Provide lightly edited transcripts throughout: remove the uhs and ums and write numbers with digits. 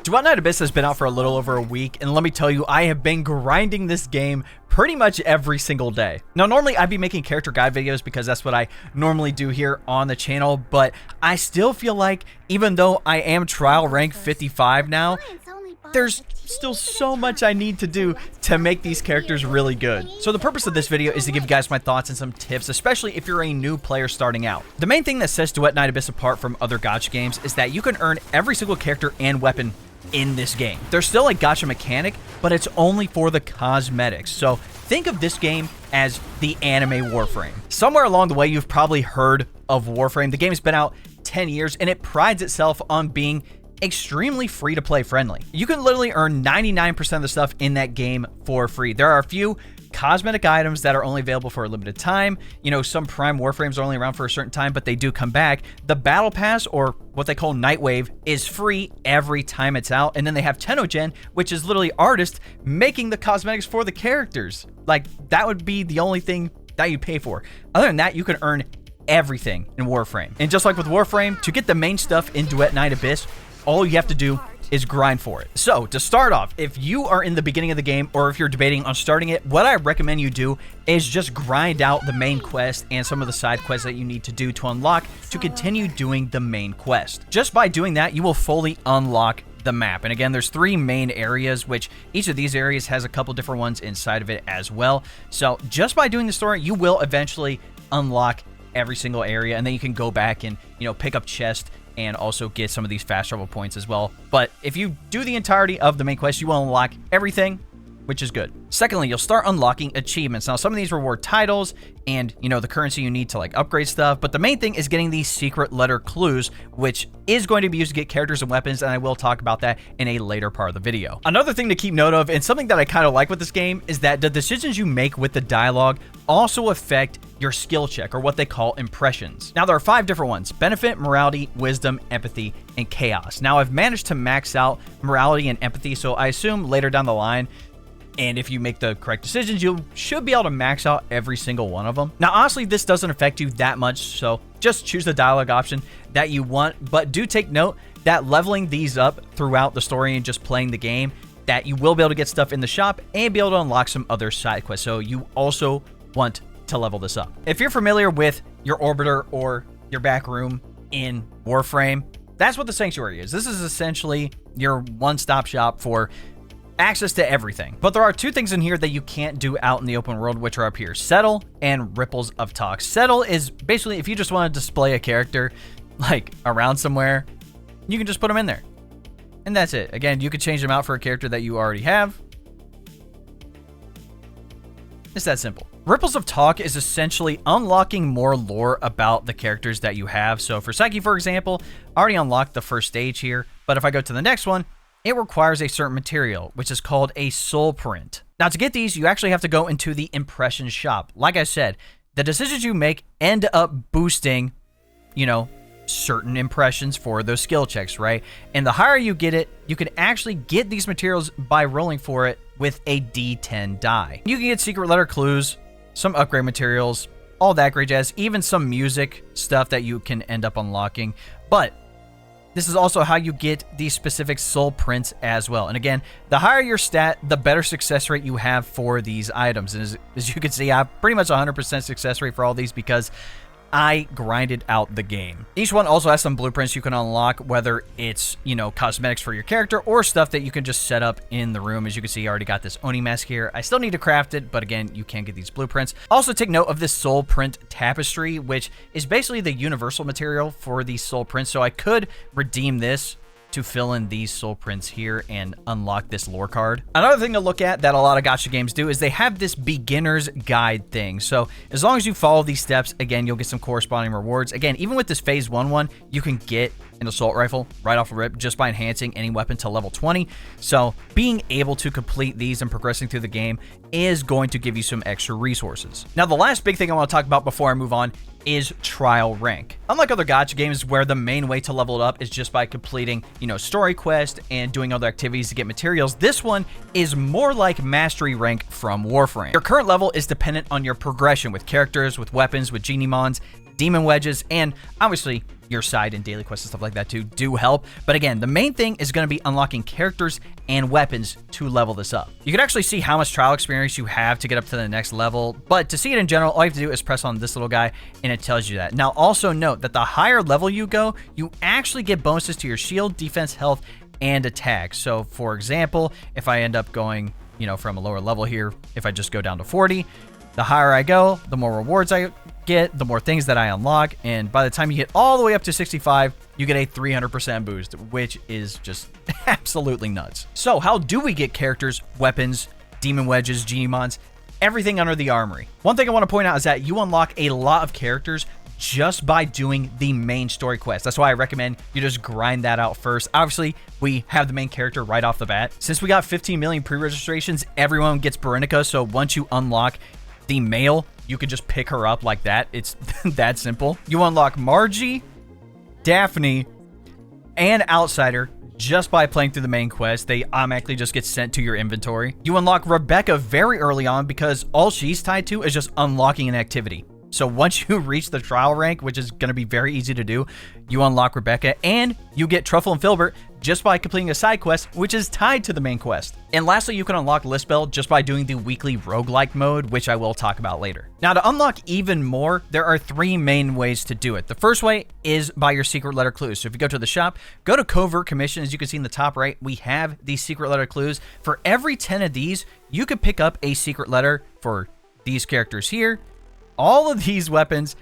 DUET Night ABYSS has been out for a little over a week, and let me tell you, I have been grinding this game pretty much every single day. Now, normally I'd be making character guide videos because that's what I normally do here on the channel, but I still feel like even though I am trial rank 55 now, there's still so much I need to do to make these characters really good. So the purpose of this video is to give you guys my thoughts and some tips, especially if you're a new player starting out. The main thing that sets DUET Night ABYSS apart from other gacha games is that you can earn every single character and weapon in this game. There's still a gacha mechanic, but it's only for the cosmetics. So think of this game as the anime Warframe. Somewhere along the way, you've probably heard of Warframe. The game's been out 10 years, and it prides itself on being extremely free-to-play friendly. You can literally earn 99% of the stuff in that game for free. There are a few cosmetic items that are only available for a limited time. You know, some Prime Warframes are only around for a certain time, but they do come back. The Battle Pass, or what they call Night Wave, is free every time it's out. And then they have Tenogen, which is literally artists making the cosmetics for the characters. Like, that would be the only thing that you pay for. Other than that, you can earn everything in Warframe. And just like with Warframe, to get the main stuff in DUET Night ABYSS, all you have to do is grind for it. So to start off, if you are in the beginning of the game or if you're debating on starting it, what I recommend you do is just grind out the main quest and some of the side quests that you need to do to unlock to continue doing the main quest. Just by doing that, you will fully unlock the map. And again, there's 3 main areas, which each of these areas has a couple different ones inside of it as well. So just by doing the story, you will eventually unlock every single area, and then you can go back and, you know, pick up chests and also get some of these fast travel points as well. But if you do the entirety of the main quest, you will unlock everything, which is good. Secondly, you'll start unlocking achievements. Now, some of these reward titles and, you know, the currency you need to, like, upgrade stuff. But the main thing is getting these secret letter clues, which is going to be used to get characters and weapons, and I will talk about that in a later part of the video. Another thing to keep note of, and something that I kind of like with this game, is that the decisions you make with the dialogue also affect your skill check, or what they call impressions. Now, there are 5 different ones: benefit, morality, wisdom, empathy, and chaos. Now, I've managed to max out morality and empathy, so I assume later down the line, and if you make the correct decisions, you should be able to max out every single one of them. Now, honestly, this doesn't affect you that much, so just choose the dialogue option that you want, but do take note that leveling these up throughout the story and just playing the game, that you will be able to get stuff in the shop and be able to unlock some other side quests, so you also want to level this up. If you're familiar with your orbiter or your back room in Warframe, that's what the Sanctuary is. This is essentially your one-stop shop for access to everything. But there are 2 things in here that you can't do out in the open world, which are up here: Settle and Ripples of Talk. Settle is basically if you just want to display a character like around somewhere, you can just put them in there. And that's it. Again, you could change them out for a character that you already have. It's that simple. Ripples of Talk is essentially unlocking more lore about the characters that you have. So for Psyche, for example, I already unlocked the first stage here, but if I go to the next one, it requires a certain material, which is called a soul print. Now, to get these, you actually have to go into the impression shop. Like I said, the decisions you make end up boosting, you know, certain impressions for those skill checks, right? And the higher you get it, you can actually get these materials by rolling for it with a D10 die. You can get secret letter clues, some upgrade materials, all that great jazz, even some music stuff that you can end up unlocking. But this is also how you get these specific soul prints as well. And again, the higher your stat, the better success rate you have for these items. And as you can see, I have pretty much 100% success rate for all these because I grinded out the game. Each one also has some blueprints you can unlock, whether it's, you know, cosmetics for your character or stuff that you can just set up in the room. As you can see, I already got this Oni mask here. I still need to craft it, but again, you can get these blueprints. Also, take note of this soul print tapestry, which is basically the universal material for these soul prints. So I could redeem this to fill in these soul prints here and unlock this lore card. Another thing to look at that a lot of gacha games do is they have this beginner's guide thing. So as long as you follow these steps, again, you'll get some corresponding rewards. Again, even with this phase 1 one, you can get an assault rifle right off the rip just by enhancing any weapon to level 20. So being able to complete these and progressing through the game is going to give you some extra resources. Now, the last big thing I want to talk about before I move on is trial rank. Unlike other gacha games where the main way to level it up is just by completing, you know, story quest and doing other activities to get materials, this one is more like mastery rank from Warframe. Your current level is dependent on your progression with characters, with weapons, with Geniemons, demon wedges, and obviously your side and daily quests and stuff like that too do help. But again, the main thing is going to be unlocking characters and weapons to level this up. You can actually see how much trial experience you have to get up to the next level, but to see it in general, all you have to do is press on this little guy and it tells you that. Now also note that the higher level you go, you actually get bonuses to your shield, defense, health, and attack. So for example, if I end up going, you know, from a lower level here, if I just go down to 40, the higher I go, the more rewards I get, the more things that I unlock, and by the time you get all the way up to 65, you get a 300% boost, which is just absolutely nuts. So how do we get characters, weapons, demon wedges, Geniemons, everything under the armory? One thing I want to point out is that you unlock a lot of characters just by doing the main story quest. That's why I recommend you just grind that out first. Obviously, we have the main character right off the bat. Since we got 15 million pre-registrations, everyone gets Berenica, so once you unlock the male, you can just pick her up like that. It's that simple. You unlock Margie, Daphne, and Outsider just by playing through the main quest. They automatically just get sent to your inventory. You unlock Rebecca very early on because all she's tied to is just unlocking an activity. So once you reach the trial rank, which is going to be very easy to do, you unlock Rebecca, and you get Truffle and Filbert just by completing a side quest, which is tied to the main quest. And lastly, you can unlock Listbel just by doing the weekly roguelike mode, which I will talk about later. Now, to unlock even more, there are 3 main ways to do it. The first way is by your secret letter clues. So if you go to the shop, go to Covert Commission. As you can see in the top right, we have these secret letter clues. For every 10 of these, you could pick up a secret letter for these characters here, all of these weapons,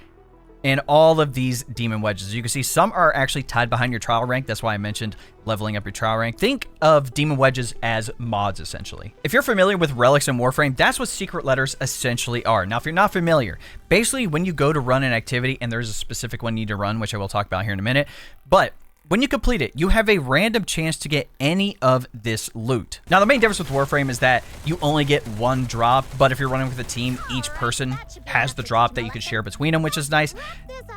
and all of these demon wedges. You can see some are actually tied behind your trial rank. That's why I mentioned leveling up your trial rank. Think of demon wedges as mods, essentially. If you're familiar with relics and Warframe, that's what secret letters essentially are. Now, if you're not familiar, basically when you go to run an activity, and there's a specific one you need to run, which I will talk about here in a minute, but when you complete it, you have a random chance to get any of this loot. Now, the main difference with Warframe is that you only get 1 drop, but if you're running with a team, each person has the drop that you can share between them, which is nice.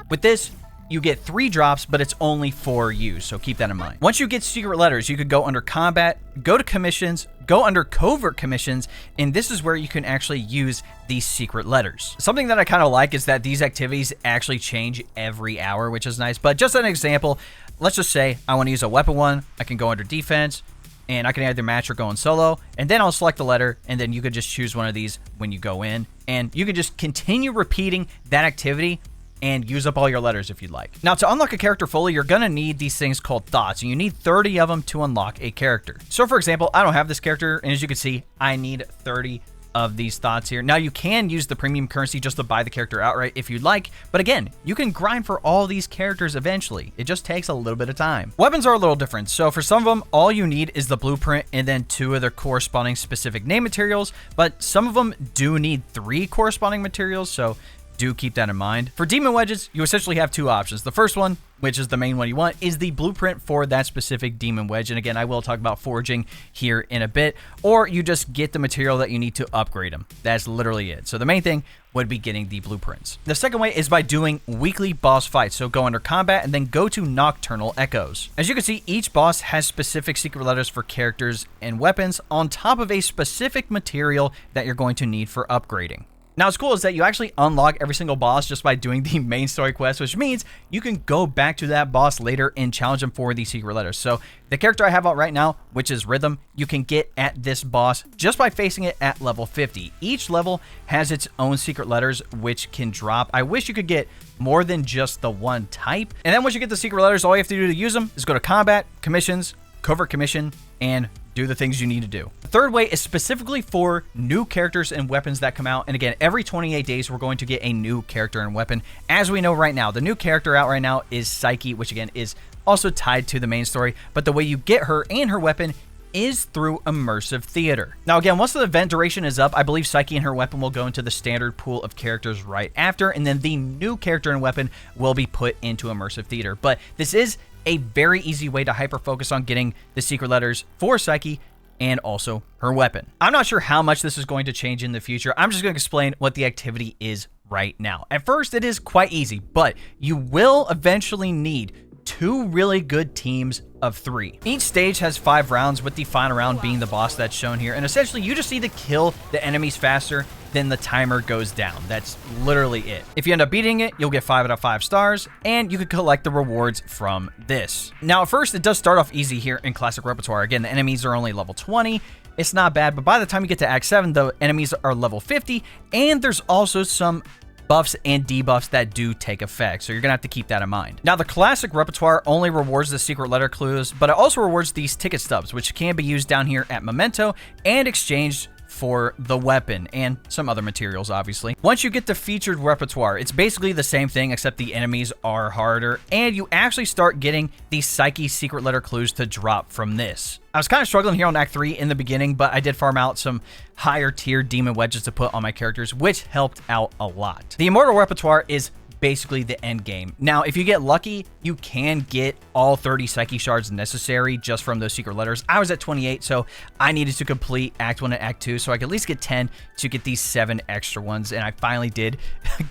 With this, you get 3 drops, but it's only for you, so keep that in mind. Once you get secret letters, you could go under combat, go to commissions, go under covert commissions, and this is where you can actually use these secret letters. Something that I kind of like is that these activities actually change every hour, which is nice. But just an example, let's just say I want to use a weapon one. I can go under defense, and I can either match or go in solo, and then I'll select the letter, and then you could just choose one of these when you go in, and you can just continue repeating that activity and use up all your letters if you'd like. Now, to unlock a character fully, you're gonna need these things called thoughts, and you need 30 of them to unlock a character. So for example, I don't have this character, and as you can see, I need 30 of these thoughts here. Now, you can use the premium currency just to buy the character outright if you'd like, but again, you can grind for all these characters eventually. It just takes a little bit of time. Weapons are a little different. So for some of them, all you need is the blueprint and then 2 of their corresponding specific name materials, but some of them do need 3 corresponding materials, so do keep that in mind. For demon wedges, you essentially have 2 options. The first one, which is the main one you want, is the blueprint for that specific demon wedge. And again, I will talk about forging here in a bit, or you just get the material that you need to upgrade them. That's literally it. So the main thing would be getting the blueprints. The second way is by doing weekly boss fights. So go under combat and then go to Nocturnal Echoes. As you can see, each boss has specific secret letters for characters and weapons on top of a specific material that you're going to need for upgrading. Now, what's cool is that you actually unlock every single boss just by doing the main story quest, which means you can go back to that boss later and challenge them for these secret letters. So the character I have out right now, which is Rhythm, you can get at this boss just by facing it at level 50. Each level has its own secret letters, which can drop. I wish you could get more than just the one type. And then once you get the secret letters, all you have to do to use them is go to combat, commissions, covert commission, and do the things you need to do. The third way is specifically for new characters and weapons that come out. And again, every 28 days, we're going to get a new character and weapon. As we know right now, the new character out right now is Psyche, which again is also tied to the main story. But the way you get her and her weapon is through Immersive Theater. Now again, once the event duration is up, I believe Psyche and her weapon will go into the standard pool of characters right after, and then the new character and weapon will be put into Immersive Theater. But this is a very easy way to hyper focus on getting the secret letters for Psyche and also her weapon. I'm not sure how much this is going to change in the future. I'm just going to explain what the activity is right now. At first, it is quite easy, but you will eventually need 2 really good teams of 3. Each stage has 5 rounds, with the final round being the boss that's shown here, and essentially you just need to kill the enemies faster than the timer goes down. That's literally it. If you end up beating it, you'll get 5 out of 5 stars, and you can collect the rewards from this. Now, at first, it does start off easy here in Classic Repertoire. Again, the enemies are only level 20. It's not bad, but by the time you get to Act 7, the enemies are level 50, and there's also some buffs and debuffs that do take effect, so you're gonna have to keep that in mind. Now, the Classic Repertoire only rewards the secret letter clues, but it also rewards these ticket stubs, which can be used down here at Memento and exchanged for the weapon and some other materials, obviously. Once you get the featured repertoire, it's basically the same thing, except the enemies are harder, and you actually start getting these Psyche secret letter clues to drop from this. I was kind of struggling here on Act 3 in the beginning, but I did farm out some higher tier demon wedges to put on my characters, which helped out a lot. The Immortal Repertoire is basically the end game. Now, if you get lucky, you can get all 30 Psyche shards necessary just from those secret letters. I was at 28, so I needed to complete Act 1 and Act 2, so I could at least get 10 to get these 7 extra ones, and I finally did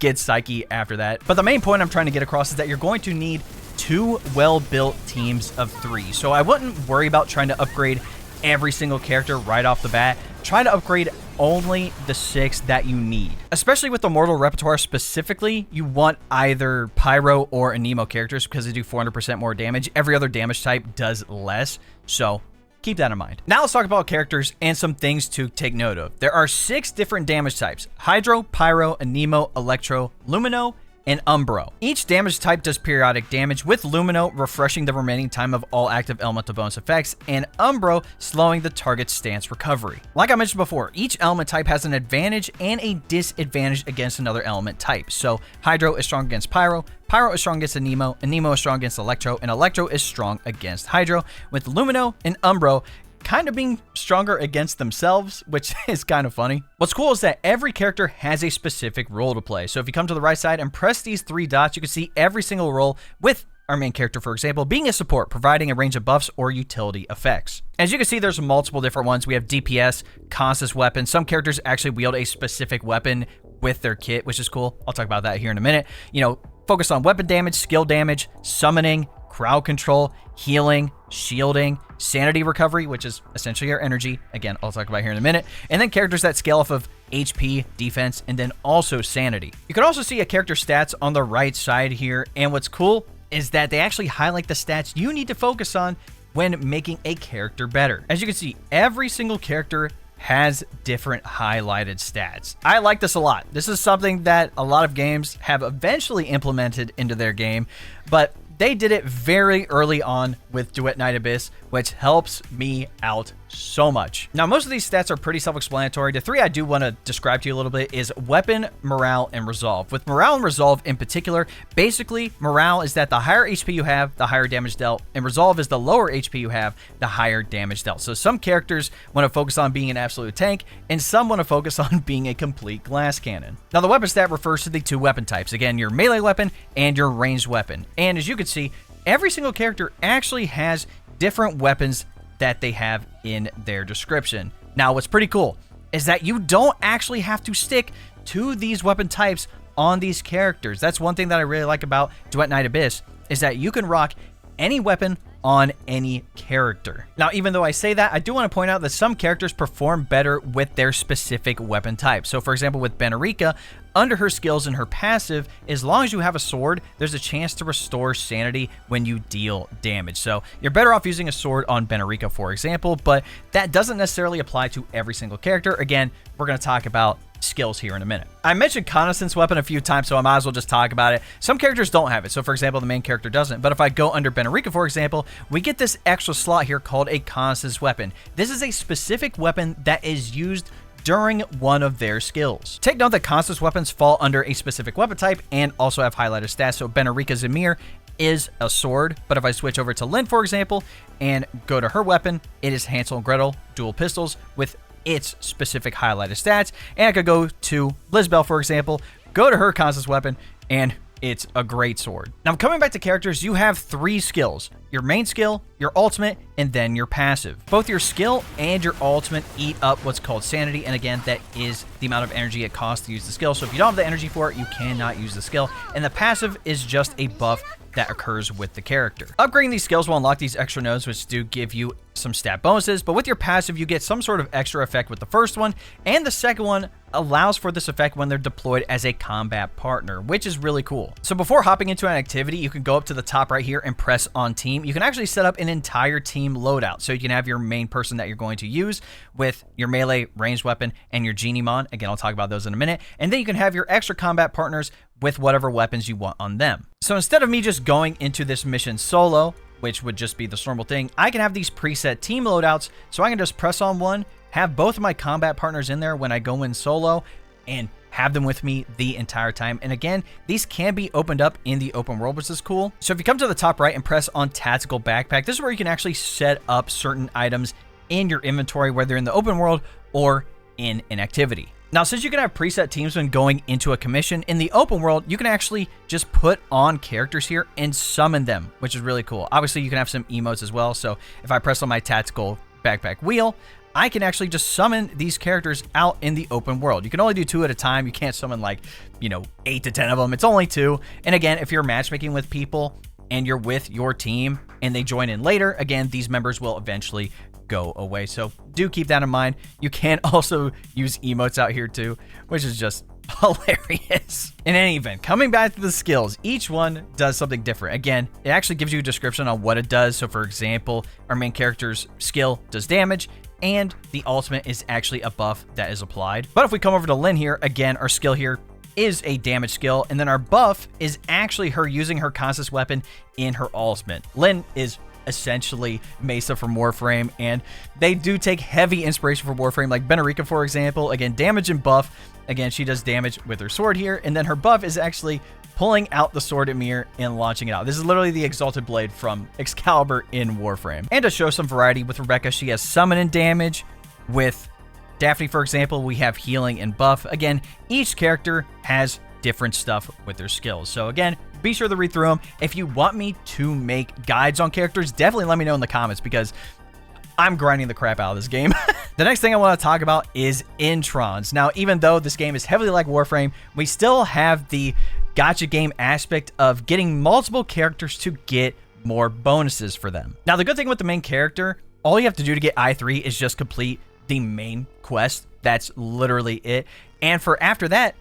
get Psyche after that. But the main point I'm trying to get across is that you're going to need 2 well-built teams of 3, so I wouldn't worry about trying to upgrade every single character right off the bat. Try to upgrade only the 6 that you need. Especially with the Mortal Repertoire specifically, you want either Pyro or Anemo characters because they do 400% more damage. Every other damage type does less, so keep that in mind. Now let's talk about characters and some things to take note of. There are 6 different damage types: Hydro, Pyro, Anemo, Electro, Lumino, and Umbro. Each damage type does periodic damage, with Lumino refreshing the remaining time of all active elemental bonus effects, and Umbro slowing the target's stance recovery. Like I mentioned before, each element type has an advantage and a disadvantage against another element type. So Hydro is strong against Pyro, Pyro is strong against Anemo, Anemo is strong against Electro, and Electro is strong against Hydro, with Lumino and Umbro kind of being stronger against themselves, which is kind of funny. What's cool is that every character has a specific role to play. So if you come to the right side and press these 3 dots, you can see every single role, with our main character, for example, being a support, providing a range of buffs or utility effects. As you can see, there's multiple different ones. We have DPS, Consonance weapon. Some characters actually wield a specific weapon with their kit, which is cool. I'll talk about that here in a minute. You know, focus on weapon damage, skill damage, summoning, crowd control, healing, shielding, sanity recovery, which is essentially your energy. Again, I'll talk about here in a minute. And then characters that scale off of HP, defense, and then also sanity. You can also see a character stats on the right side here. And what's cool is that they actually highlight the stats you need to focus on when making a character better. As you can see, every single character has different highlighted stats. I like this a lot. This is something that a lot of games have eventually implemented into their game, but they did it very early on with DUET Night ABYSS, which helps me out so much. Now, most of these stats are pretty self-explanatory. The 3 I do want to describe to you a little bit is weapon, morale, and resolve. With morale and resolve in particular, basically morale is that the higher HP you have, the higher damage dealt, and resolve is the lower HP you have, the higher damage dealt. So some characters want to focus on being an absolute tank, and some want to focus on being a complete glass cannon. Now, the weapon stat refers to the 2 weapon types. Again, your melee weapon and your ranged weapon. And as you can see, every single character actually has different weapons that they have in their description. Now, what's pretty cool is that you don't actually have to stick to these weapon types on these characters. That's one thing that I really like about DUET Night ABYSS, is that you can rock any weapon on any character. Now, even though I say that, I do want to point out that some characters perform better with their specific weapon type. So for example, with Benerica, under her skills and her passive, as long as you have a sword, there's a chance to restore sanity when you deal damage. So you're better off using a sword on Benerica, for example, but that doesn't necessarily apply to every single character. Again, we're going to talk about skills here in a minute. I mentioned Consonance weapon a few times, so I might as well just talk about it. Some characters don't have it. So for example, the main character doesn't. But if I go under Benerica, for example, we get this extra slot here called a Consonance weapon. This is a specific weapon that is used during one of their skills. Take note that Consonance weapons fall under a specific weapon type and also have highlighted stats. So Benerica Zamir is a sword, but if I switch over to Lynn, for example, and go to her weapon, it is Hansel and Gretel dual pistols with its specific highlighted stats. And I could go to Lizbel, for example, go to her Consonance weapon, and it's a great sword. Now, coming back to characters, you have 3 skills: your main skill, your ultimate, and then your passive. Both your skill and your ultimate eat up what's called sanity, and again, that is the amount of energy it costs to use the skill. So if you don't have the energy for it, you cannot use the skill, and the passive is just a buff that occurs with the character. Upgrading these skills will unlock these extra nodes, which do give you some stat bonuses, but with your passive, you get some sort of extra effect with the first one, and the second one allows for this effect when they're deployed as a combat partner, which is really cool. So before hopping into an activity, you can go up to the top right here and press on team. You can actually set up an entire team loadout. So you can have your main person that you're going to use with your melee ranged weapon and your Geniemon. Again, I'll talk about those in a minute. And then you can have your extra combat partners with whatever weapons you want on them. So instead of me just going into this mission solo, which would just be the normal thing, I can have these preset team loadouts, so I can just press on one, have both of my combat partners in there when I go in solo, and have them with me the entire time. And again, these can be opened up in the open world, which is cool. So if you come to the top right and press on Tactical Backpack, this is where you can actually set up certain items in your inventory, whether in the open world or in an activity. Now, since you can have preset teams when going into a commission, in the open world, you can actually just put on characters here and summon them, which is really cool. Obviously, you can have some emotes as well. So if I press on my Tactical Backpack wheel, I can actually just summon these characters out in the open world. You can only do 2 at a time. You can't summon like, 8 to 10 of them. It's only 2. And again, if you're matchmaking with people and you're with your team and they join in later, again, these members will eventually go away. So do keep that in mind. You can also use emotes out here too, which is just hilarious. In any event, coming back to the skills, each one does something different. Again, it actually gives you a description on what it does. So for example, our main character's skill does damage, and the ultimate is actually a buff that is applied. But if we come over to Lynn here, again, our skill here is a damage skill, and then our buff is actually her using her Consonance weapon in her ultimate. Lynn is essentially Mesa from Warframe, and they do take heavy inspiration from Warframe, like Benerica, for example. Again, damage and buff. Again, she does damage with her sword here, and then her buff is actually pulling out the sword at Mir and launching it out. This is literally the Exalted Blade from Excalibur in Warframe. And to show some variety with Rebecca, she has summon and damage. With Daphne, for example, we have healing and buff. Again, each character has different stuff with their skills. So again, be sure to read through them. If you want me to make guides on characters, definitely let me know in the comments, because I'm grinding the crap out of this game. The next thing I want to talk about is Introns. Now, even though this game is heavily like Warframe, we still have the gacha game aspect of getting multiple characters to get more bonuses for them. Now, the good thing with the main character, all you have to do to get I3 is just complete the main quest. That's literally it. And for after that,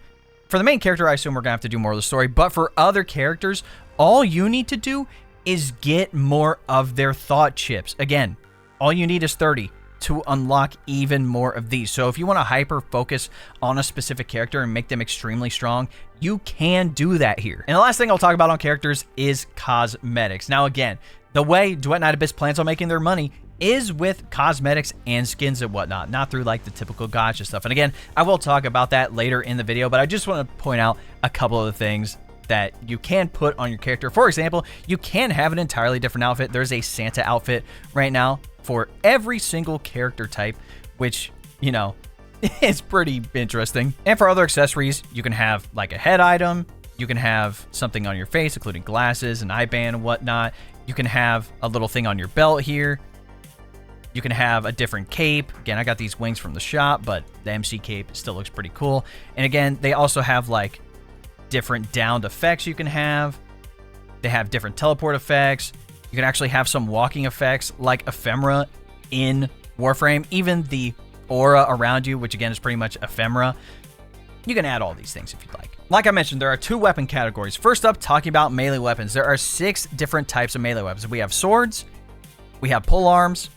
for the main character, I assume we're gonna have to do more of the story, but for other characters, all you need to do is get more of their thought chips. Again, all you need is 30 to unlock even more of these. So if you want to hyper focus on a specific character and make them extremely strong, you can do that here. And the last thing I'll talk about on characters is cosmetics. Now, again, the way DUET Night ABYSS plans on making their money is with cosmetics and skins and whatnot, not through like the typical gacha stuff. And again, I will talk about that later in the video, but I just want to point out a couple of the things that you can put on your character. For example, you can have an entirely different outfit. There's a Santa outfit right now for every single character type, which, is pretty interesting. And for other accessories, you can have like a head item. You can have something on your face, including glasses, an eye band and whatnot. You can have a little thing on your belt here. You can have a different cape. Again, I got these wings from the shop, but the MC cape still looks pretty cool. And again, they also have like different downed effects you can have. They have different teleport effects. You can actually have some walking effects like ephemera in Warframe. Even the aura around you, which again is pretty much ephemera. You can add all these things if you'd like. Like I mentioned, there are 2 weapon categories. First up, talking about melee weapons. There are 6 different types of melee weapons. We have swords, we have pole arms,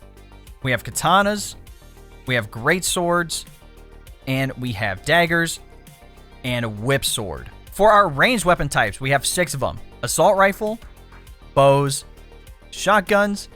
we have katanas, we have great swords, and we have daggers and a whip sword. For our ranged weapon types, we have 6 of them. Assault rifle, bows, shotguns,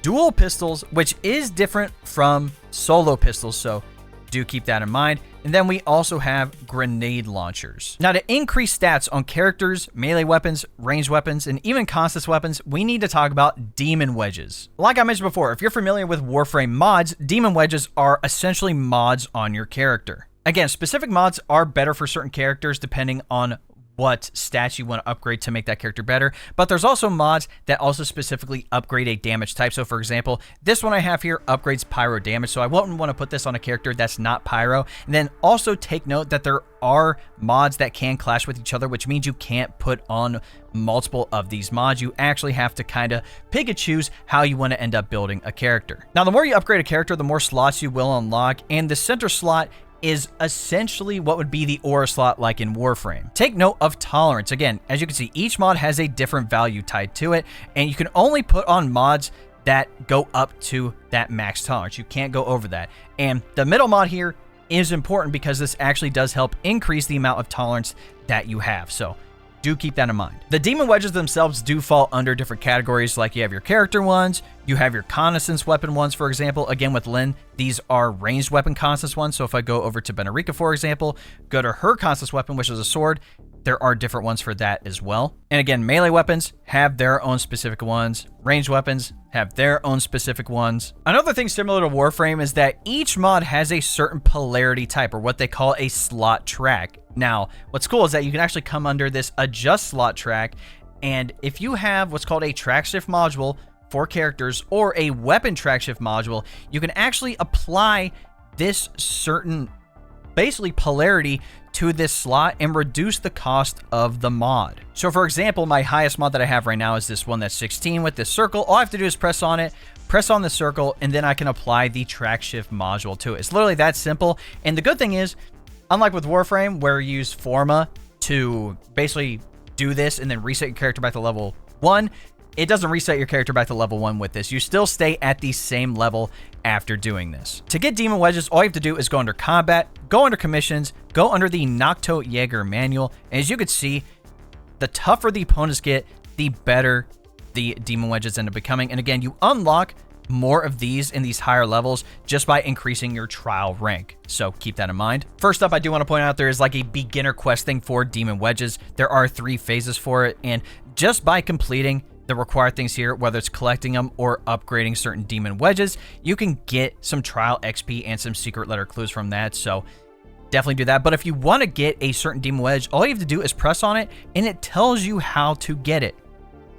dual pistols, which is different from solo pistols, so do keep that in mind. And then we also have grenade launchers. Now, to increase stats on characters, melee weapons, ranged weapons, and even Consonance weapons, we need to talk about demon wedges. Like I mentioned before, if you're familiar with Warframe mods, demon wedges are essentially mods on your character. Again, specific mods are better for certain characters depending on what stats you want to upgrade to make that character better. But there's also mods that also specifically upgrade a damage type. So for example, this one I have here upgrades pyro damage. So I wouldn't want to put this on a character that's not pyro. And then also take note that there are mods that can clash with each other, which means you can't put on multiple of these mods. You actually have to kind of pick and choose how you want to end up building a character. Now, the more you upgrade a character, the more slots you will unlock, and the center slot is essentially what would be the aura slot like in Warframe. Take note of tolerance. Again, as you can see, each mod has a different value tied to it, and you can only put on mods that go up to that max tolerance. You can't go over that. And the middle mod here is important because this actually does help increase the amount of tolerance that you have. So do keep that in mind. The demon wedges themselves do fall under different categories, like you have your character ones, you have your Consonance weapon ones, for example. Again, with Lynn, these are ranged weapon Consonance ones. So if I go over to Benerica, for example, go to her Consonance weapon, which is a sword, there are different ones for that as well. And again, melee weapons have their own specific ones. Ranged weapons have their own specific ones. Another thing similar to Warframe is that each mod has a certain polarity type, or what they call a slot track. Now, what's cool is that you can actually come under this adjust slot track, and if you have what's called a track shift module for characters or a weapon track shift module, you can actually apply this certain basically polarity to this slot and reduce the cost of the mod. So for example, my highest mod that I have right now is this one that's 16 with this circle. All I have to do is press on it, press on the circle, and then I can apply the track shift module to it. It's literally that simple. And the good thing is, unlike with Warframe, where you use Forma to basically do this and then reset your character back to level 1, it doesn't reset your character back to level 1 with this. You still stay at the same level after doing this. To get Demon Wedges, all you have to do is go under Combat, go under Commissions, go under the Nocto Jaeger Manual, and as you can see, the tougher the opponents get, the better the Demon Wedges end up becoming. And again, you unlock more of these in these higher levels just by increasing your trial rank. So keep that in mind. First up, I do want to point out there is like a beginner quest thing for Demon Wedges. There are 3 phases for it, and just by completing the required things here, whether it's collecting them or upgrading certain demon wedges, you can get some trial XP and some secret letter clues from that. So definitely do that. But if you want to get a certain demon wedge, all you have to do is press on it and it tells you how to get it.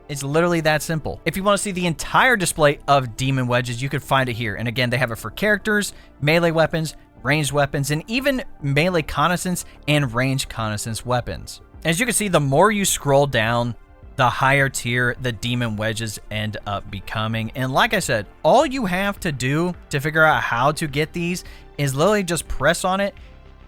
It's literally that simple. If you want to see the entire display of demon wedges, you could find it here. And again, they have it for characters, melee weapons, ranged weapons, and even melee connaissance and ranged connaissance weapons. As you can see, the more you scroll down, the higher tier the demon wedges end up becoming. And like I said, all you have to do to figure out how to get these is literally just press on it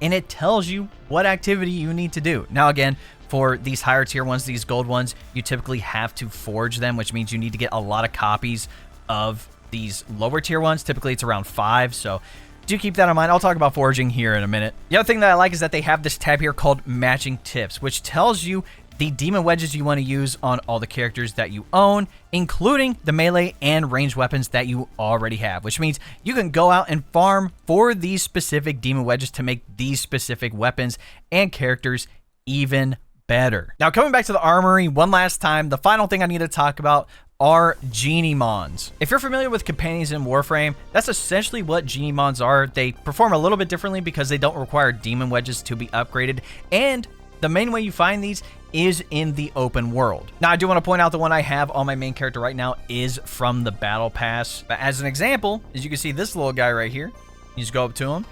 and it tells you what activity you need to do. Now again, for these higher tier ones, these gold ones, you typically have to forge them, which means you need to get a lot of copies of these lower tier ones. Typically it's around 5, so do keep that in mind. I'll talk about forging here in a minute. The other thing that I like is that they have this tab here called Matching Tips, which tells you the demon wedges you want to use on all the characters that you own, including the melee and ranged weapons that you already have, which means you can go out and farm for these specific demon wedges to make these specific weapons and characters even better. Now, coming back to the armory one last time, the final thing I need to talk about are Geniemons. If you're familiar with companions in Warframe, that's essentially what Geniemons are. They perform a little bit differently because they don't require demon wedges to be upgraded, and the main way you find these is in the open world. Now, I do want to point out the one I have on my main character right now is from the Battle Pass. But as an example, as you can see, this little guy right here, you just go up to him,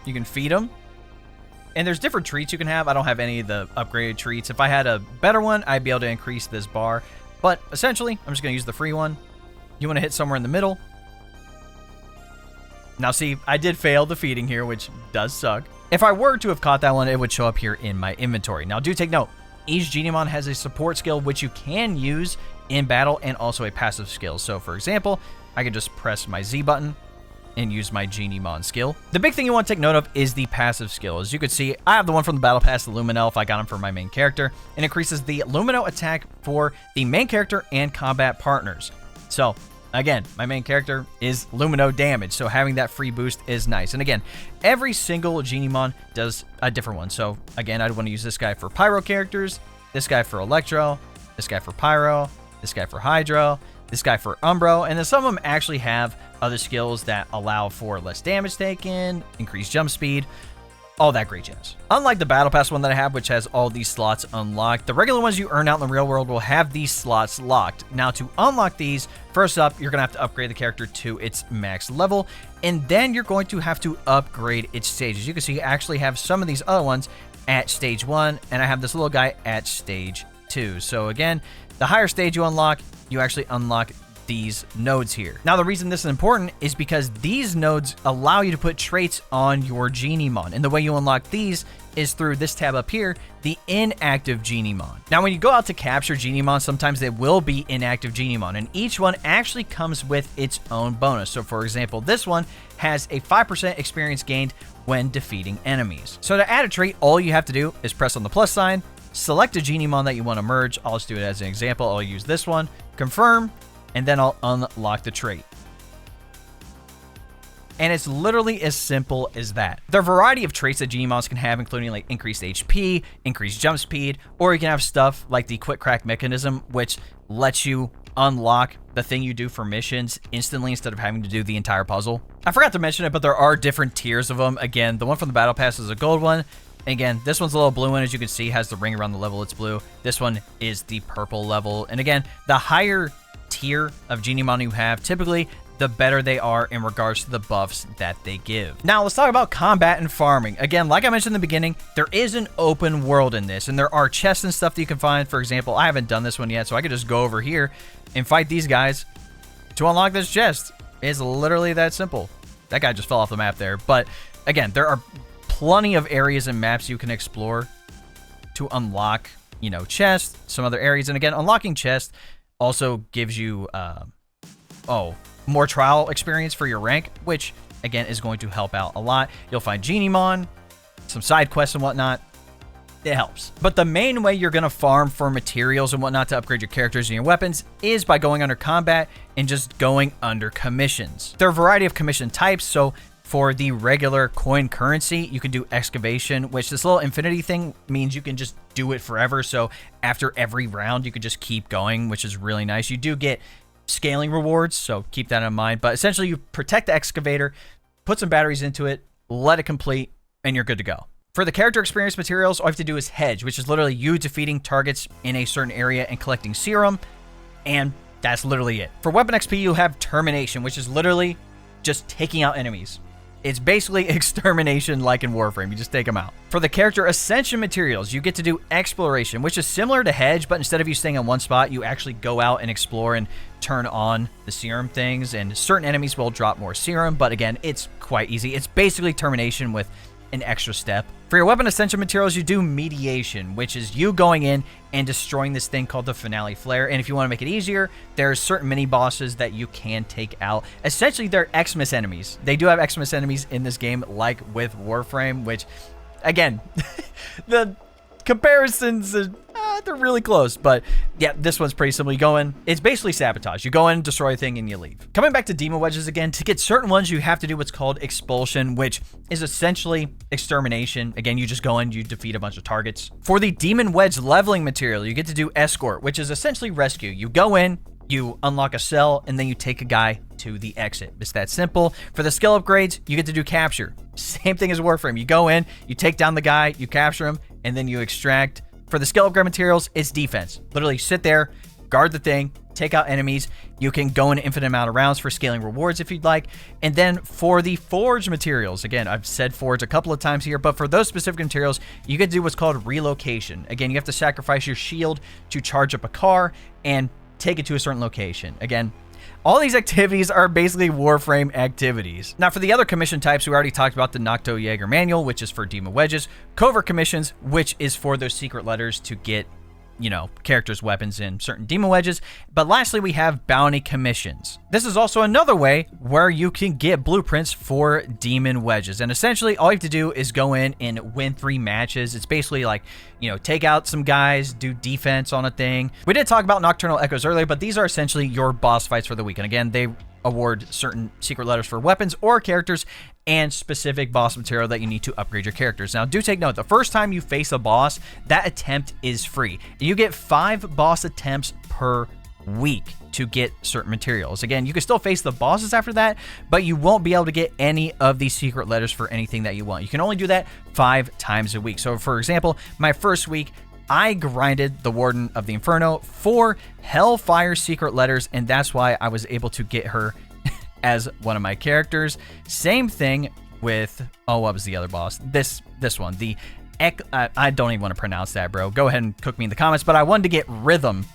you can feed him, and there's different treats you can have. I don't have any of the upgraded treats. If I had a better one, I'd be able to increase this bar. But essentially, I'm just going to use the free one. You want to hit somewhere in the middle. Now see, I did fail the feeding here, which does suck. If I were to have caught that one, it would show up here in my inventory. Now do take note, each Geniemon has a support skill which you can use in battle and also a passive skill. So for example, I could just press my Z button and use my Geniemon skill. The big thing you want to take note of is the passive skill. As you can see, I have the one from the Battle Pass, the Lumen Elf. I got him for my main character. It increases the Lumino attack for the main character and combat partners. So again, my main character is Lumino damage, so having that free boost is nice. And again, every single Geniemon does a different one. So again, I'd want to use this guy for Pyro characters, this guy for Electro, this guy for Pyro, this guy for Hydro, this guy for Umbro, and then some of them actually have other skills that allow for less damage taken, increased jump speed. all that great jazz. Unlike the Battle Pass one that I have, which has all these slots unlocked, the regular ones you earn out in the real world will have these slots locked. Now, to unlock these, first up, you're going to have to upgrade the character to its max level, and then you're going to have to upgrade its stages. You can see you actually have some of these other ones at stage 1, and I have this little guy at stage 2. So again, the higher stage you unlock, you actually unlock these nodes here. Now, the reason this is important is because these nodes allow you to put traits on your Geniemon, and the way you unlock these is through this tab up here, the inactive Geniemon. Now, when you go out to capture Geniemon, sometimes they will be inactive Geniemon, and each one actually comes with its own bonus. So, for example, this one has a 5% experience gained when defeating enemies. So to add a trait, all you have to do is press on the plus sign, select a Geniemon that you want to merge. I'll just do it as an example. I'll use this one, confirm, and then I'll unlock the trait. And it's literally as simple as that. There are a variety of traits that Geniemons can have, including like increased HP, increased jump speed, or you can have stuff like the quick crack mechanism, which lets you unlock the thing you do for missions instantly instead of having to do the entire puzzle. I forgot to mention it, but there are different tiers of them. Again, the one from the Battle Pass is a gold one. Again, this one's a little blue one, as you can see, has the ring around the level, it's blue. This one is the purple level. And again, the higher tier of Geniemon you have, typically the better they are in regards to the buffs that they give. Now, let's talk about combat and farming. Again, like I mentioned in the beginning, there is an open world in this, and there are chests and stuff that you can find. For example, I haven't done this one yet, so I could just go over here and fight these guys to unlock this chest. It's literally that simple. That guy just fell off the map there. But again, there are plenty of areas and maps you can explore to unlock, you know, chests, some other areas. And again, unlocking chests also gives you, more trial experience for your rank, which again is going to help out a lot. You'll find Geniemon, some side quests and whatnot. It helps. But the main way you're going to farm for materials and whatnot to upgrade your characters and your weapons is by going under combat and just going under commissions. There are a variety of commission types. So for the regular coin currency, you can do excavation, which this little infinity thing means you can just do it forever. So after every round, you can just keep going, which is really nice. You do get scaling rewards, so keep that in mind. But essentially, you protect the excavator, put some batteries into it, let it complete, and you're good to go. For the character experience materials, all you have to do is hedge, which is literally you defeating targets in a certain area and collecting serum, and that's literally it. For weapon XP, you have termination, which is literally just taking out enemies. It's basically extermination like in Warframe. You just take them out. For the character ascension materials, you get to do exploration, which is similar to hedge, but instead of you staying in one spot, you actually go out and explore and turn on the serum things, and certain enemies will drop more serum, but again, it's quite easy. It's basically termination with an extra step. For your weapon ascension materials, you do mediation, which is you going in and destroying this thing called the finale flare. And if you want to make it easier, there's certain mini bosses that you can take out. Essentially, they're Xmas enemies. They do have Xmas enemies in this game, like with Warframe, which, again, the comparisons are, they're really close. But yeah, this one's pretty simple. You go in, it's basically sabotage. You go in, destroy a thing, and you leave. Coming back to Demon Wedges again, to get certain ones, you have to do what's called expulsion, which is essentially extermination. Again, you just go in, you defeat a bunch of targets. For the Demon Wedge leveling material, you get to do escort, which is essentially rescue. You go in, you unlock a cell, and then you take a guy to the exit. It's that simple. For the skill upgrades, you get to do capture. Same thing as Warframe. You go in, you take down the guy, you capture him, and then you extract. For the skill upgrade materials, it's defense. Literally sit there, guard the thing, take out enemies. You can go in an infinite amount of rounds for scaling rewards if you'd like. And then for the forge materials, again, I've said forge a couple of times here, but for those specific materials, you get to do what's called relocation. Again, you have to sacrifice your shield to charge up a car and take it to a certain location. Again, all these activities are basically Warframe activities. Now, for the other commission types, we already talked about the Nocto Jaeger Manual, which is for Demon Wedges, Covert commissions, which is for those secret letters to get, you know, characters' weapons in certain Demon Wedges. But lastly, we have bounty commissions. This is also another way where you can get blueprints for Demon Wedges. And essentially, all you have to do is go in and win 3 matches. It's basically like, you know, take out some guys, do defense on a thing. We did talk about Nocturnal Echoes earlier, but these are essentially your boss fights for the week. And again, they award certain secret letters for weapons or characters and specific boss material that you need to upgrade your characters. Now, do take note, the first time you face a boss, that attempt is free. You get 5 boss attempts per week to get certain materials. Again, you can still face the bosses after that, but you won't be able to get any of these secret letters for anything that you want. You can only do that 5 times a week. So for example, my first week, I grinded the Warden of the Inferno for Hellfire secret letters, and that's why I was able to get her as one of my characters. Same thing with, oh, what was the other boss? This one, the I don't even want to pronounce that, bro. Go ahead and cook me in the comments, but I wanted to get Rhythm,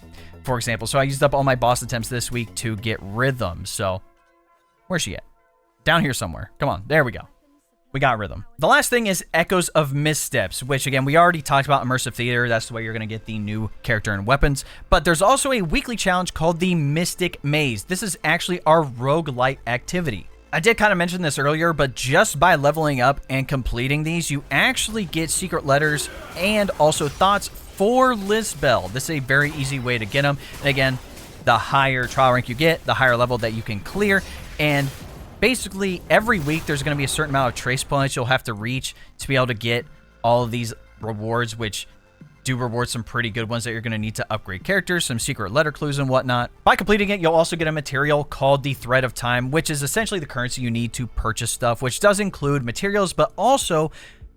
for example. So I used up all my boss attempts this week to get Rhythm. So where's she at? Down here somewhere. Come on, there we go. We got Rhythm. The last thing is Echoes of Missteps, which again, we already talked about Immersive Theater. That's the way you're going to get the new character and weapons. But there's also a weekly challenge called the Mystic Maze. This is actually our roguelike activity. I did kind of mention this earlier, but just by leveling up and completing these, you actually get secret letters and also thoughts for Lisbel. This is a very easy way to get them. And again, the higher trial rank you get, the higher level that you can clear. And basically, every week there's going to be a certain amount of trace points you'll have to reach to be able to get all of these rewards, which do reward some pretty good ones that you're going to need to upgrade characters, some secret letter clues and whatnot. By completing it, you'll also get a material called the Thread of Time, which is essentially the currency you need to purchase stuff, which does include materials, but also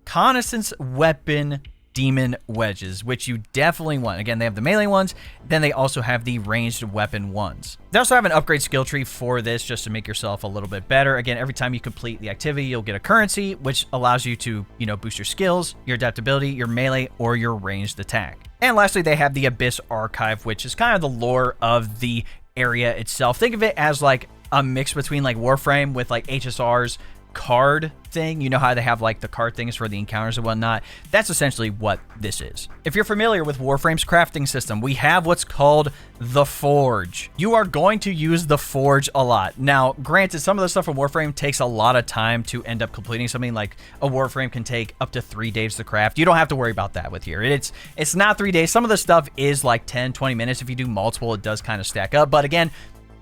Consonance weapon demon wedges, which you definitely want. Again, they have the melee ones, then they also have the ranged weapon ones. They also have an upgrade skill tree for this just to make yourself a little bit better. Again, every time you complete the activity, you'll get a currency, which allows you to, boost your skills, your adaptability, your melee, or your ranged attack. And lastly, they have the Abyss Archive, which is kind of the lore of the area itself. Think of it as like a mix between like Warframe with like HSR's card thing. You know how they have like the card things for the encounters and whatnot? That's essentially what this is. If you're familiar with Warframe's crafting system, we have what's called the Forge. You are going to use the Forge a lot. Now, granted, some of the stuff from Warframe takes a lot of time to end up completing. Something like a Warframe can take up to 3 days to craft. You don't have to worry about that with here. It's not 3 days. Some of the stuff is like 10, 20 minutes. If you do multiple, it does kind of stack up. But again,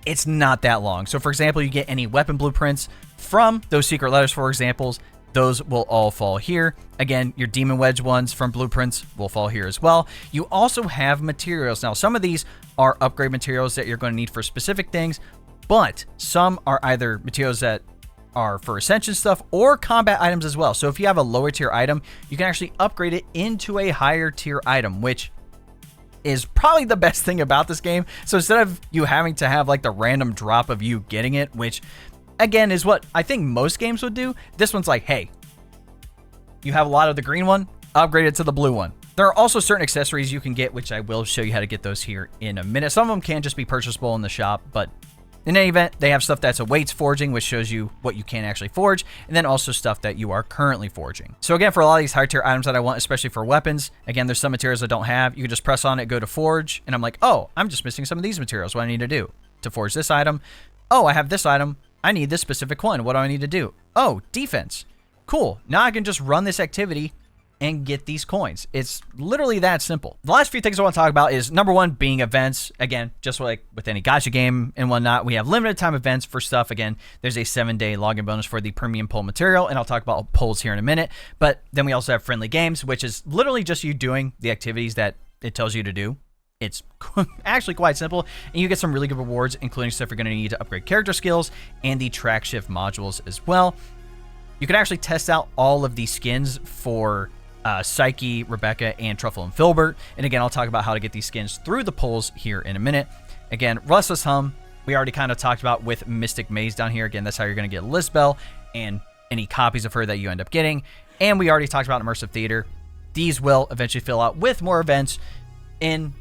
it's not that long. So for example, you get any weapon blueprints from those secret letters, for examples, those will all fall here. Again, your demon wedge ones from blueprints will fall here as well. You also have materials. Now, some of these are upgrade materials that you're going to need for specific things, but some are either materials that are for ascension stuff or combat items as well. So if you have a lower tier item, you can actually upgrade it into a higher tier item, which is probably the best thing about this game. So instead of you having to have like the random drop of you getting it, which again is what I think most games would do, this one's like, hey, you have a lot of the green one, upgrade it to the blue one. There are also certain accessories you can get, which I will show you how to get those here in a minute. Some of them can just be purchasable in the shop, but in any event, they have stuff that's awaits forging, which shows you what you can actually forge, and then also stuff that you are currently forging. So again, for a lot of these high tier items that I want, especially for weapons, again, there's some materials I don't have. You can just press on it, go to forge, and I'm like, oh, I'm just missing some of these materials. What do I need to do to forge this item? Oh, I have this item. I need this specific one. What do I need to do? Oh, defense. Cool. Now I can just run this activity and get these coins. It's literally that simple. The last few things I want to talk about is number one, being events. Again, just like with any gacha game and whatnot, we have limited time events for stuff. Again, there's a 7-day login bonus for the premium pull material, and I'll talk about pulls here in a minute. But then we also have friendly games, which is literally just you doing the activities that it tells you to do. It's actually quite simple, and you get some really good rewards, including stuff you're going to need to upgrade character skills and the track shift modules as well. You can actually test out all of these skins for Psyche, Rebecca, and Truffle and Filbert. And again, I'll talk about how to get these skins through the polls here in a minute. Again, Restless Hum, we already kind of talked about with Mystic Maze down here. Again, that's how you're going to get Lisbel and any copies of her that you end up getting. And we already talked about Immersive Theater. These will eventually fill out with more events in,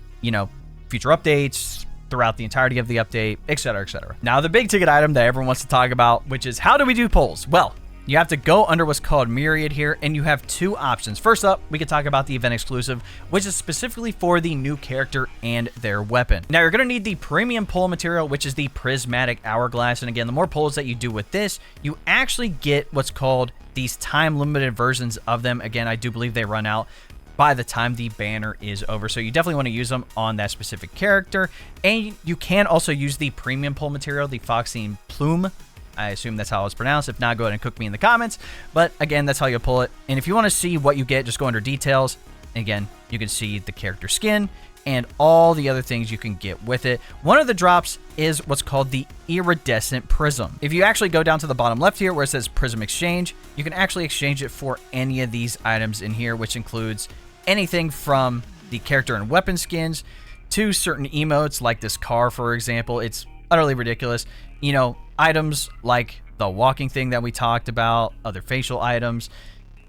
future updates, throughout the entirety of the update, etc., etc. Now, the big ticket item that everyone wants to talk about, which is how do we do polls? Well, you have to go under what's called Myriad here, and you have two options. First up, we can talk about the event exclusive, which is specifically for the new character and their weapon. Now, you're going to need the premium pull material, which is the Prismatic Hourglass. And again, the more pulls that you do with this, you actually get what's called these time-limited versions of them. Again, I do believe they run out by the time the banner is over. So you definitely want to use them on that specific character. And you can also use the premium pull material, the Foxine Plume. I assume that's how it's pronounced. If not, go ahead and cook me in the comments. But again, that's how you pull it. And if you want to see what you get, just go under details. Again, you can see the character skin, and all the other things you can get with it. One of the drops is what's called the iridescent prism. If you actually go down to the bottom left here where it says prism exchange, you can actually exchange it for any of these items in here, which includes anything from the character and weapon skins to certain emotes like this car, for example. It's utterly ridiculous. You know, items like the walking thing that we talked about, other facial items,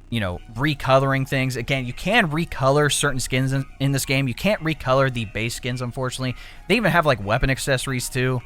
you know, recoloring things. Again, you can recolor certain skins in this game. You can't recolor the base skins, unfortunately. They even have like weapon accessories too.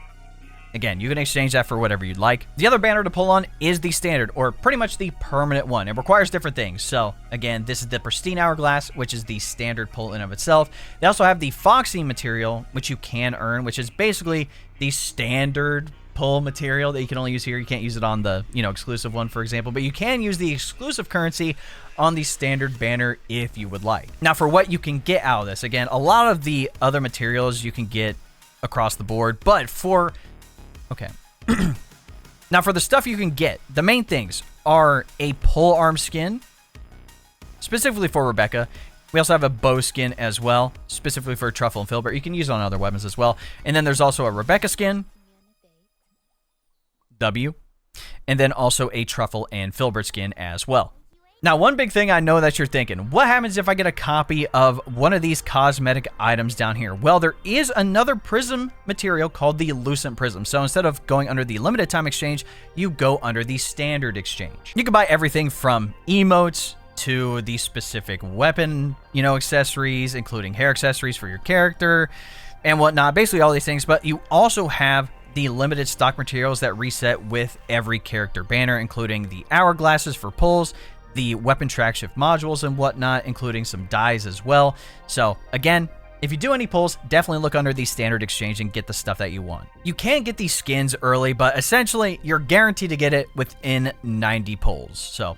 Again, you can exchange that for whatever you'd like. The other banner to pull on is the standard, or pretty much the permanent one. It requires different things. So again, this is the pristine hourglass, which is the standard pull in of itself. They also have the foxy material, which you can earn, which is basically the standard pull material that you can only use here. You can't use it on the, you know, exclusive one, for example, but you can use the exclusive currency on the standard banner if you would like. Now, for what you can get out of this, again, a lot of the other materials you can get across the board, but for okay. Now, for the stuff you can get, the main things are a pole arm skin, specifically for Rebecca. We also have a bow skin as well, specifically for Truffle and Filbert. You can use it on other weapons as well. And then there's also a Rebecca skin, W, and then also a Truffle and Filbert skin as well. Now, one big thing I know that you're thinking, what happens if I get a copy of one of these cosmetic items down here? Well, there is another prism material called the Lucent Prism. So instead of going under the limited time exchange, you go under the standard exchange. You can buy everything from emotes to the specific weapon, you know, accessories, including hair accessories for your character and whatnot. Basically all these things, but you also have the limited stock materials that reset with every character banner, including the hourglasses for pulls, the weapon track shift modules and whatnot, including some dies as well. So again, if you do any pulls, definitely look under the standard exchange and get the stuff that you want. You can get these skins early, but essentially you're guaranteed to get it within 90 pulls. So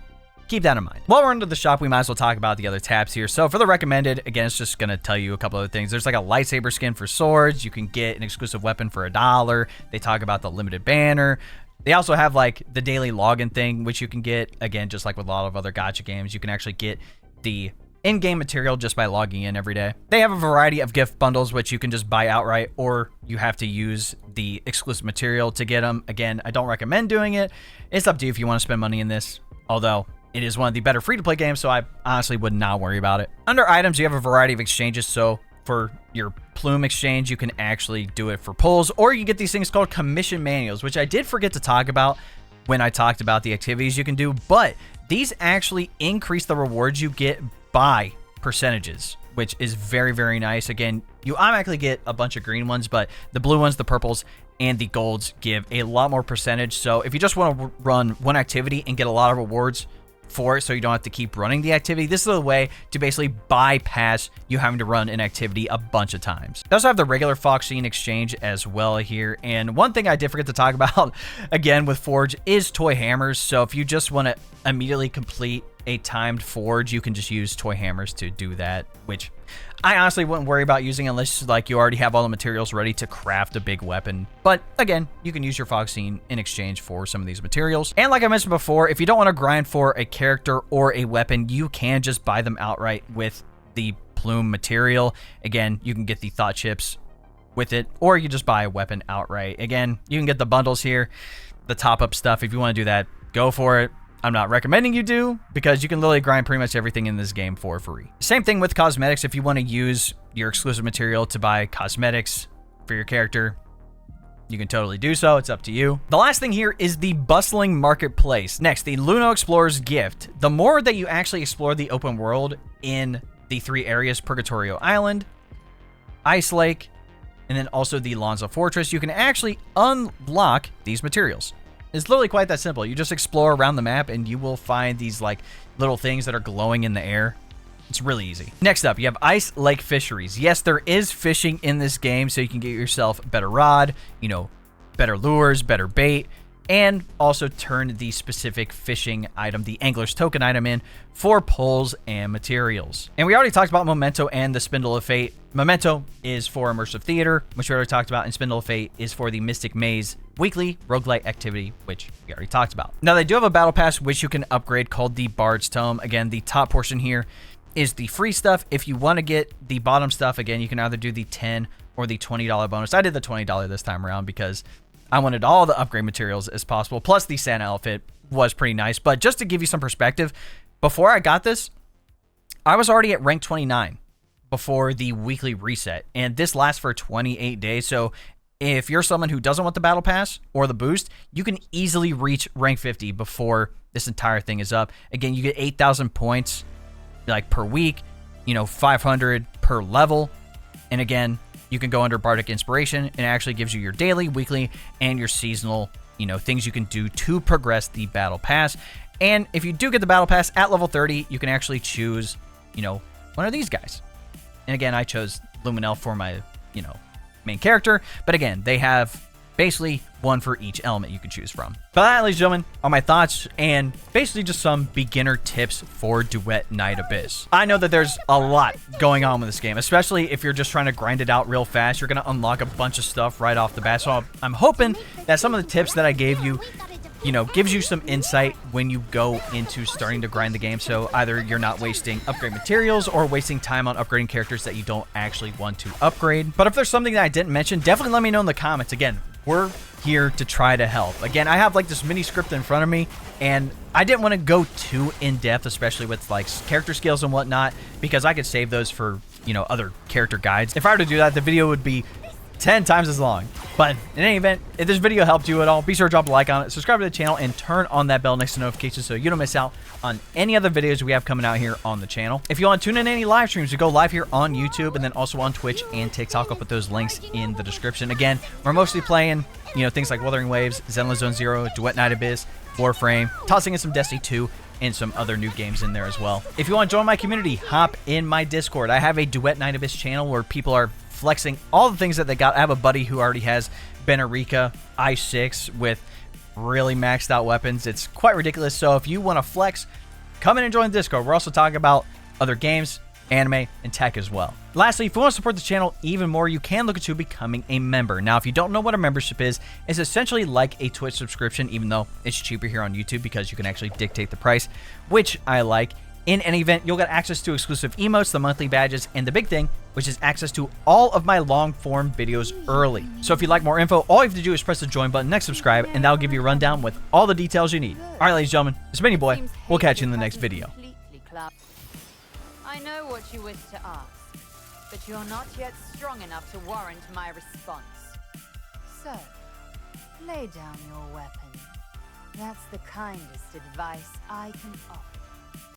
keep that in mind. While we're under the shop, we might as well talk about the other tabs here. So for the recommended, again, it's just going to tell you a couple other things. There's like a lightsaber skin for swords. You can get an exclusive weapon for $1. They talk about the limited banner. They also have like the daily login thing, which you can get, again, just like with a lot of other gacha games. You can actually get the in-game material just by logging in every day. They have a variety of gift bundles, which you can just buy outright, or you have to use the exclusive material to get them. Again, I don't recommend doing it. It's up to you if you want to spend money in this, although it is one of the better free-to-play games, so I honestly would not worry about it. Under items, you have a variety of exchanges, so for your plume exchange, you can actually do it for pulls, or you get these things called commission manuals, which I did forget to talk about when I talked about the activities you can do, but these actually increase the rewards you get by percentages, which is very, very nice. Again, you automatically get a bunch of green ones, but the blue ones, the purples, and the golds give a lot more percentage. So if you just want to run one activity and get a lot of rewards for it so you don't have to keep running the activity, this is a way to basically bypass you having to run an activity a bunch of times. They also have the regular Foxine exchange as well here, and one thing I did forget to talk about again with Forge is toy hammers. So if you just want to immediately complete a timed forge, you can just use toy hammers to do that, which I honestly wouldn't worry about using unless like you already have all the materials ready to craft a big weapon. But again, you can use your Foxine in exchange for some of these materials. And like I mentioned before, if you don't want to grind for a character or a weapon, you can just buy them outright with the plume material. Again, you can get the thought chips with it, or you just buy a weapon outright. Again, you can get the bundles here, the top up stuff. If you want to do that, go for it. I'm not recommending you do, because you can literally grind pretty much everything in this game for free. Same thing with cosmetics. If you want to use your exclusive material to buy cosmetics for your character, you can totally do so. It's up to you. The last thing here is the bustling marketplace. Next, the Luno Explorer's Gift. The more that you actually explore the open world in the 3 areas, Purgatorio Island, Ice Lake, and then also the Lonza Fortress, you can actually unlock these materials. It's literally quite that simple. You just explore around the map and you will find these like little things that are glowing in the air. It's really easy. Next up, you have Ice Lake Fisheries. Yes, there is fishing in this game, so you can get yourself better rod, you know, better lures, better bait, and also turn the specific fishing item, the Angler's Token item, in for pulls and materials. And we already talked about Memento and the Spindle of Fate. Memento is for Immersive Theater, which we already talked about, and Spindle of Fate is for the Mystic Maze weekly roguelike activity, which we already talked about. Now, they do have a battle pass, which you can upgrade, called the Bard's Tome. Again, the top portion here is the free stuff. If you want to get the bottom stuff, again, you can either do the $10 or the $20 bonus. I did the $20 this time around because I wanted all the upgrade materials as possible. Plus the Santa outfit was pretty nice. But just to give you some perspective, before I got this, I was already at rank 29 before the weekly reset. And this lasts for 28 days. So if you're someone who doesn't want the battle pass or the boost, you can easily reach rank 50 before this entire thing is up. Again, you get 8,000 points like per week, 500 per level. And again, you can go under Bardic Inspiration, and it actually gives you your daily, weekly, and your seasonal, things you can do to progress the battle pass. And if you do get the battle pass at level 30, you can actually choose, one of these guys. And again, I chose Luminel for my, main character. But again, they have basically one for each element you can choose from. But that, ladies and gentlemen, are my thoughts and basically just some beginner tips for Duet Night Abyss. I know that there's a lot going on with this game, especially if you're just trying to grind it out real fast. You're going to unlock a bunch of stuff right off the bat. So I'm hoping that some of the tips that I gave you, gives you some insight when you go into starting to grind the game. So either you're not wasting upgrade materials or wasting time on upgrading characters that you don't actually want to upgrade. But if there's something that I didn't mention, definitely let me know in the comments. Again, we're here to try to help. Again, I have like this mini script in front of me, and I didn't want to go too in depth, especially with like character skills and whatnot, because I could save those for, other character guides. If I were to do that, the video would be 10 times as long. But in any event, if this video helped you at all, be sure to drop a like on it, subscribe to the channel, and turn on that bell next to notifications so you don't miss out on any other videos we have coming out here on the channel. If you want to tune in any live streams, we go live here on YouTube and then also on Twitch and TikTok. I'll put those links in the description. Again, we're mostly playing, things like Wuthering Waves, Zenless Zone Zero, Duet Night Abyss, Warframe, tossing in some Destiny 2, and some other new games in there as well. If you want to join my community, hop in my Discord. I have a Duet Night Abyss channel where people are flexing all the things that they got. I have a buddy who already has Benerica I6 with really maxed out weapons. It's quite ridiculous. So if you want to flex, come in and join the Discord. We're also talking about other games, anime, and tech as well. Lastly, if you want to support the channel even more, you can look into becoming a member. Now, if you don't know what a membership is, it's essentially like a Twitch subscription, even though it's cheaper here on YouTube because you can actually dictate the price, which I like. In any event, you'll get access to exclusive emotes, the monthly badges, and the big thing, which is access to all of my long-form videos early. So if you'd like more info, all you have to do is press the join button next subscribe, and that'll give you a rundown with all the details you need. All right, ladies and gentlemen, it's been your boy. We'll catch you in the next video. I know what you wish to ask, but you're not yet strong enough to warrant my response. So, lay down your weapon. That's the kindest advice I can offer.